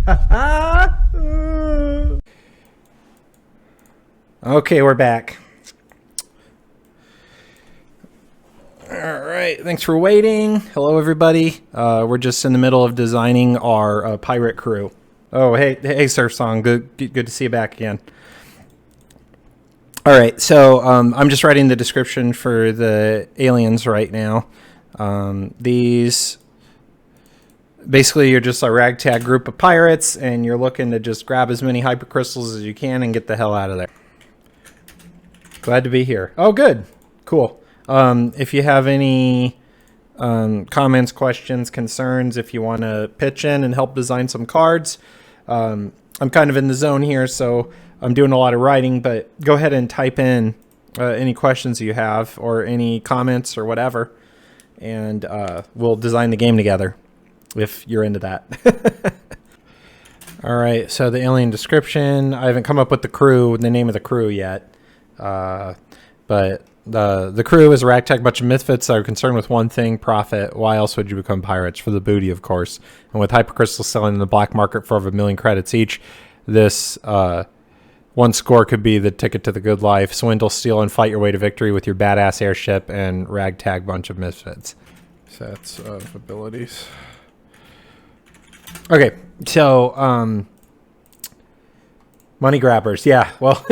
Okay, we're back. All right, thanks for waiting. Hello, everybody. We're just in the middle of designing our pirate crew. Oh, hey, Surf Song. Good to see you back again. All right, so I'm just writing the description for the aliens right now. These basically, you're just a ragtag group of pirates, and you're looking to just grab as many hypercrystals as you can and get the hell out of there. Glad to be here. Oh, good. Cool. If you have any comments, questions, concerns, if you want to pitch in and help design some cards, I'm kind of in the zone here, so I'm doing a lot of writing, but go ahead and type in any questions you have or any comments or whatever, and we'll design the game together if you're into that. All right, so the alien description. I haven't come up with the name of the crew yet. But the crew is a ragtag bunch of misfits that are concerned with one thing: profit. Why else would you become pirates? For the booty, of course. And with hypercrystals selling in the black market for over 1 million credits each, this one score could be the ticket to the good life. Swindle, steal, and fight your way to victory with your badass airship and ragtag bunch of misfits. Sets of abilities. Okay, so money grabbers, yeah. Well,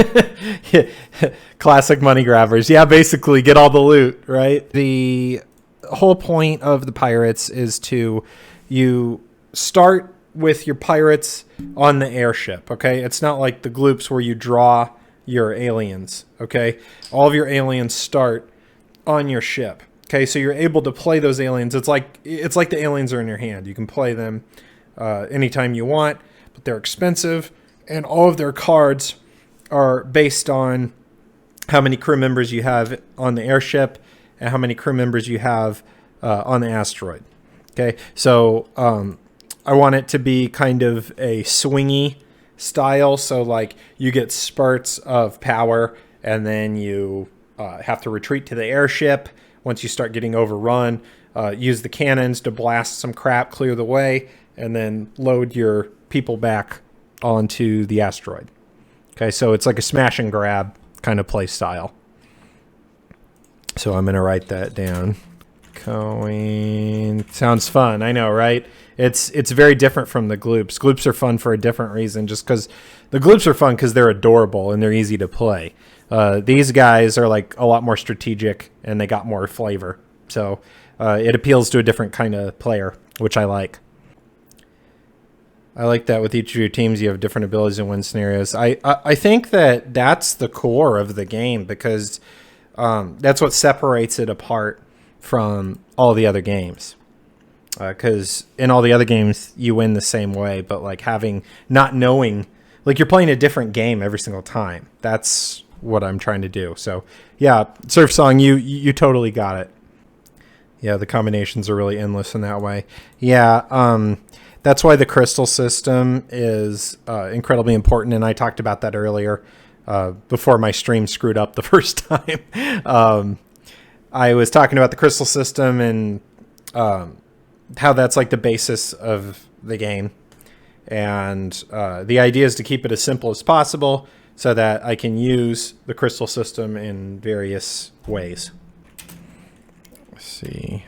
classic money grabbers. Yeah, basically get all the loot, right? The whole point of the pirates is you start with your pirates on the airship, okay? It's not like the gloops where you draw your aliens, okay? All of your aliens start on your ship, okay? So you're able to play those aliens. It's like the aliens are in your hand. You can play them anytime you want, but they're expensive. And all of their cards are based on how many crew members you have on the airship and how many crew members you have on the asteroid. Okay, so I want it to be kind of a swingy style. So like you get spurts of power and then you have to retreat to the airship. Once you start getting overrun, use the cannons to blast some crap, clear the way, and then load your people back onto the asteroid. Okay, so it's like a smash and grab kind of play style. So I'm going to write that down. Going sounds fun. I know, right? It's very different from the gloops. Gloops are fun for a different reason, just because the gloops are fun because they're adorable and they're easy to play. These guys are like a lot more strategic and they got more flavor. So it appeals to a different kind of player, which I like. I like that with each of your teams, you have different abilities and win scenarios. I think that's the core of the game because that's what separates it apart from all the other games. Because in all the other games, you win the same way, but like not knowing, like you're playing a different game every single time. That's what I'm trying to do. So yeah, Surf Song, you totally got it. Yeah, the combinations are really endless in that way. Yeah, that's why the crystal system is incredibly important, and I talked about that earlier before my stream screwed up the first time. I was talking about the crystal system and how that's like the basis of the game. And the idea is to keep it as simple as possible so that I can use the crystal system in various ways. Let's see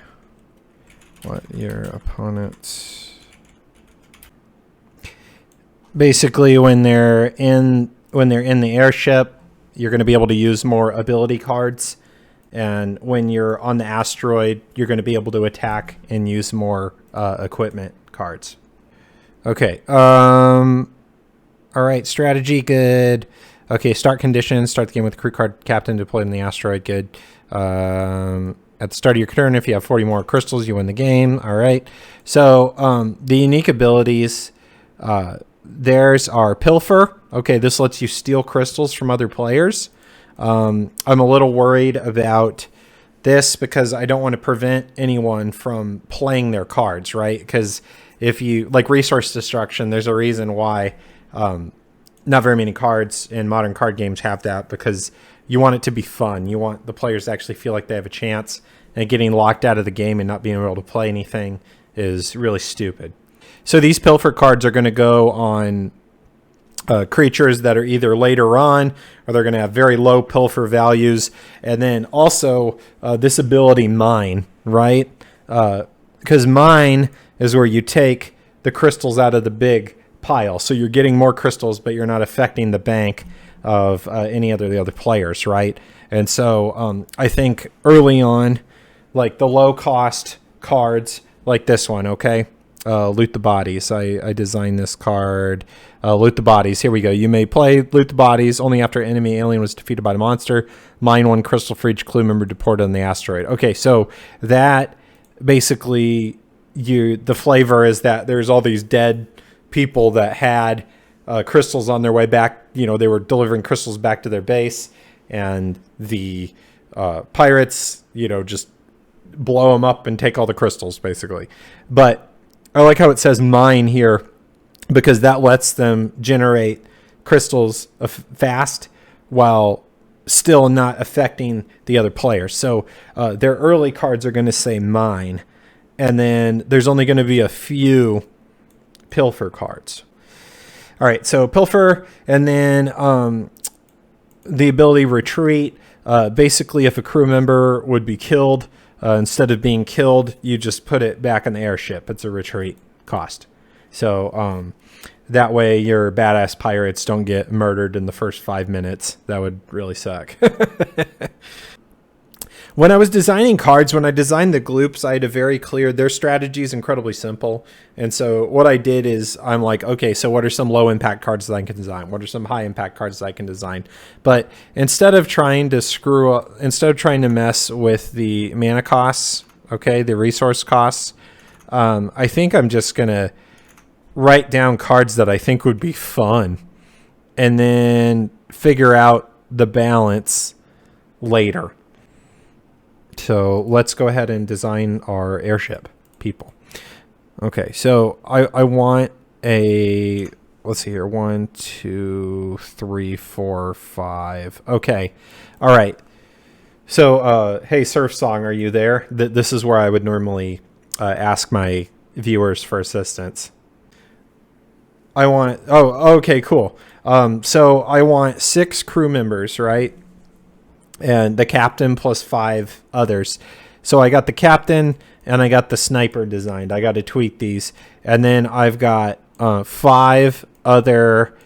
what your opponents... Basically, when they're in the airship, you're going to be able to use more ability cards, and when you're on the asteroid, you're going to be able to attack and use more equipment cards. Okay. All right. Strategy, good. Okay. Start conditions. Start the game with crew card captain deployed in the asteroid. Good. At the start of your turn, if you have 40 more crystals, you win the game. All right. So the unique abilities. There's our pilfer. Okay, this lets you steal crystals from other players. I'm a little worried about this because I don't want to prevent anyone from playing their cards, right? Because if you like resource destruction, there's a reason why not very many cards in modern card games have that, because you want it to be fun. You want the players to actually feel like they have a chance, and getting locked out of the game and not being able to play anything is really stupid. So these pilfer cards are going to go on creatures that are either later on, or they're going to have very low pilfer values. And then also this ability mine, right? Because mine is where you take the crystals out of the big pile. So you're getting more crystals, but you're not affecting the bank of any of the other players, right? And so I think early on, like the low cost cards like this one, okay? Loot the bodies. I designed this card. Loot the bodies. Here we go. You may play loot the bodies only after an enemy alien was defeated by the monster. Mine 1 crystal for each clue member deported on the asteroid. Okay, so that basically the flavor is that there's all these dead people that had crystals on their way back. You know, they were delivering crystals back to their base, and the pirates, you know, just blow them up and take all the crystals, basically. But I like how it says mine here, because that lets them generate crystals fast while still not affecting the other players. So their early cards are going to say mine, and then there's only going to be a few pilfer cards. All right, so pilfer, and then the ability retreat. Basically, if a crew member would be killed, instead of being killed, you just put it back in the airship. It's a retreat cost. So that way your badass pirates don't get murdered in the first 5 minutes. That would really suck. When I was designing cards, when I designed the gloops, I had a very clear, their strategy is incredibly simple. And so what I did is I'm like, okay, so what are some low impact cards that I can design? What are some high impact cards that I can design? But instead of trying to mess with the mana costs, okay, the resource costs, I think I'm just going to write down cards that I think would be fun and then figure out the balance later. So let's go ahead and design our airship, people. Okay, so I want a, let's see here, 1, 2, 3, 4, 5. Okay, all right. So, hey, Surf Song, are you there? This is where I would normally ask my viewers for assistance. I want, oh, okay, cool. So I want 6 crew members, right? And the captain plus 5 others. So I got the captain and I got the sniper designed. I got to tweak these. And then I've got 5 other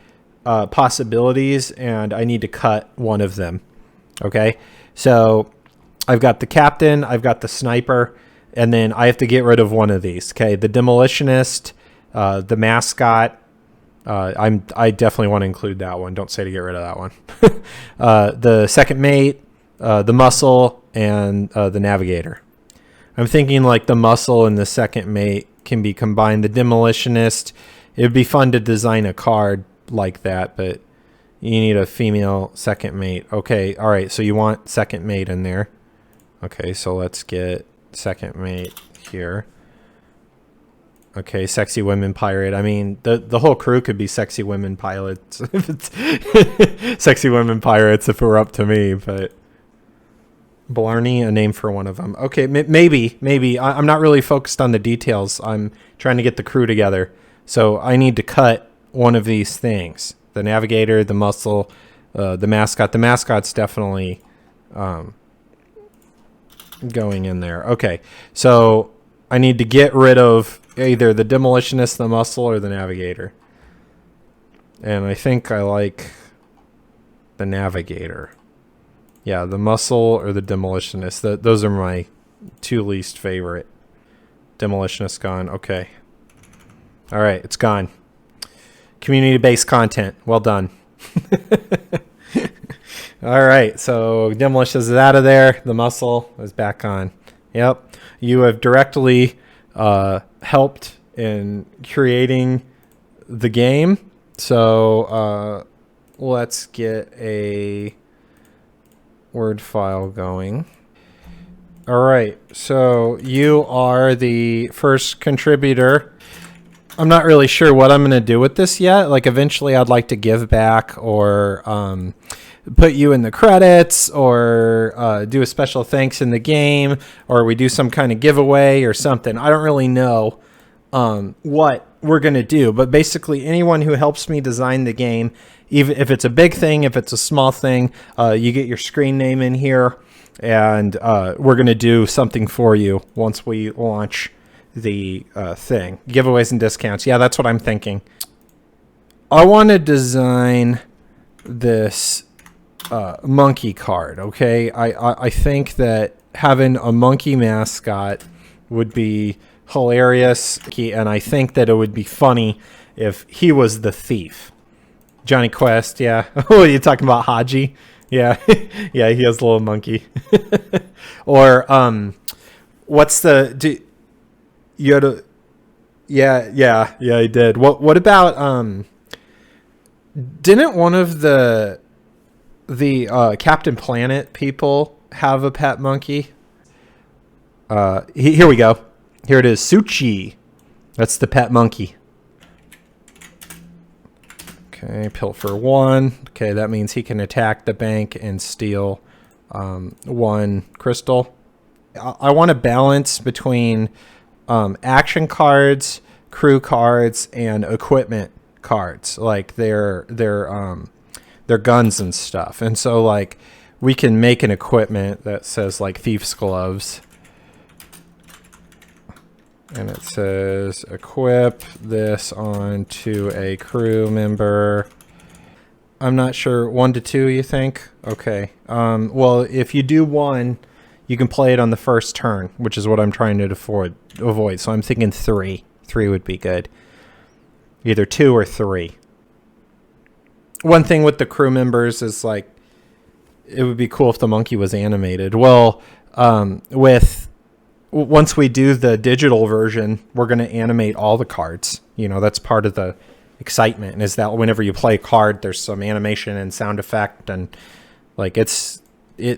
possibilities, and I need to cut one of them. Okay. So I've got the captain, I've got the sniper, and then I have to get rid of one of these. Okay. The demolitionist, the mascot. I definitely want to include that one. Don't say to get rid of that one. The second mate, the muscle, and the navigator. I'm thinking like the muscle and the second mate can be combined. The demolitionist, it would be fun to design a card like that, but you need a female second mate. Okay, all right, so you want second mate in there. Okay, so let's get second mate here. Okay, sexy women pirate. I mean, the whole crew could be sexy women pilots. If it's sexy women pirates, if it were up to me. But Blarney, a name for one of them. Okay, maybe. I'm not really focused on the details. I'm trying to get the crew together. So I need to cut one of these things. The navigator, the muscle, the mascot. The mascot's definitely going in there. Okay, so I need to get rid of either the demolitionist, the muscle, or the navigator. And I think I like the navigator. Yeah, the muscle or the demolitionist. Those are my 2 least favorite. Demolitionist gone. Okay. All right, it's gone. Community-based content. Well done. All right, so demolitionist is out of there. The muscle is back on. Yep. You have directly helped in creating the game. So let's get a Word file going. All right, so you are the first contributor. I'm not really sure what I'm going to do with this yet. Like eventually I'd like to give back or put you in the credits or do a special thanks in the game, or we do some kind of giveaway or something. I don't really know what we're going to do. But basically, anyone who helps me design the game, even if it's a big thing, if it's a small thing, you get your screen name in here, and we're going to do something for you once we launch the thing. Giveaways and discounts. Yeah, that's what I'm thinking. I want to design this monkey card, okay? I think that having a monkey mascot would be hilarious, and I think that it would be funny if he was the thief. Johnny Quest, yeah. Oh, you're talking about Haji? Yeah. Yeah, he has a little monkey. Or what's the Yoda? Yeah, he did. What about didn't one of the Captain Planet people have a pet monkey? Here we go. Here it is, Suchi. That's the pet monkey. Okay, pilfer 1. Okay, that means he can attack the bank and steal 1 crystal. I want a balance between action cards, crew cards, and equipment cards, like their guns and stuff. And so, like, we can make an equipment that says, like, thief's gloves. And it says, equip this onto a crew member. I'm not sure. 1 to 2, you think? Okay. Well, if you do 1, you can play it on the first turn, which is what I'm trying to avoid. So I'm thinking 3. 3 would be good. Either 2 or 3. One thing with the crew members is, like, it would be cool if the monkey was animated. Well, once we do the digital version, we're going to animate all the cards. You know, that's part of the excitement, is that whenever you play a card, there's some animation and sound effect, and like it's going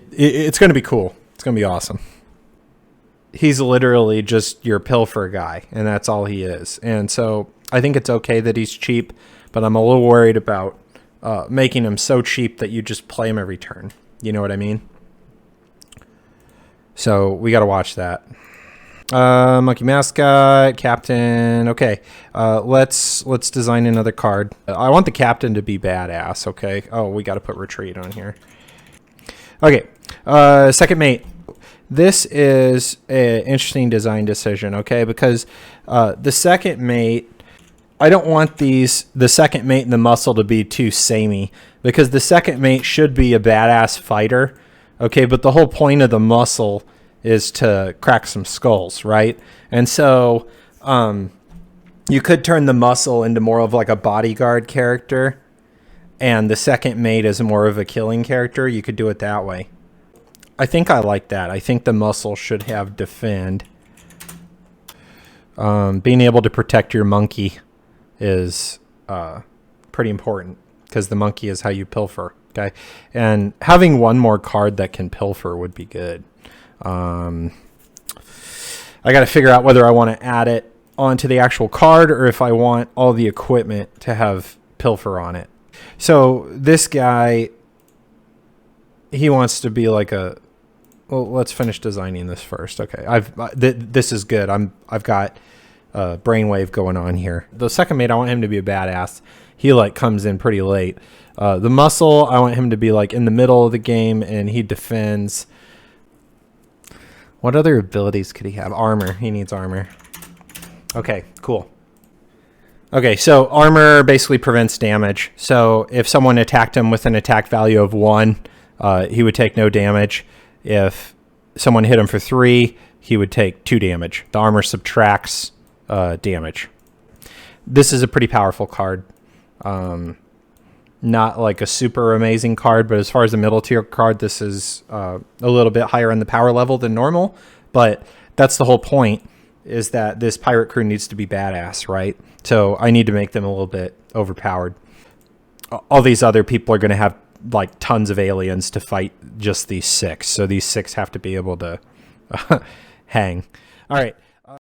to be cool. It's going to be awesome. He's literally just your pilfer guy, and that's all he is. And so I think it's okay that he's cheap, but I'm a little worried about making him so cheap that you just play him every turn. You know what I mean? So we got to watch that. Monkey mascot, captain. Okay, let's design another card. I want the captain to be badass. Okay. Oh, we got to put retreat on here. Okay. Second mate. This is an interesting design decision. Okay, because the second mate, I don't want the second mate and the muscle to be too samey, because the second mate should be a badass fighter. Okay, but the whole point of the muscle is to crack some skulls, right? And so you could turn the muscle into more of like a bodyguard character, and the second mate is more of a killing character. You could do it that way. I think I like that. I think the muscle should have defend. Being able to protect your monkey is pretty important, because the monkey is how you pilfer. Okay, and having one more card that can pilfer would be good. I got to figure out whether I want to add it onto the actual card, or if I want all the equipment to have pilfer on it. So this guy, he wants to be like a. Well, let's finish designing this first. Okay, this is good. I've got brainwave going on here. The second mate, I want him to be a badass. He like comes in pretty late. The muscle, I want him to be like in the middle of the game, and he defends. What other abilities could he have? Armor. He needs armor. Okay, cool. Okay, so armor basically prevents damage. So if someone attacked him with an attack value of 1, he would take no damage. If someone hit him for 3, he would take 2 damage. The armor subtracts damage. This is a pretty powerful card. Not like a super amazing card, but as far as a middle tier card, this is a little bit higher in the power level than normal. But that's the whole point, is that this pirate crew needs to be badass, right? So I need to make them a little bit overpowered. All these other people are going to have like tons of aliens to fight just these 6. So these 6 have to be able to hang. All right.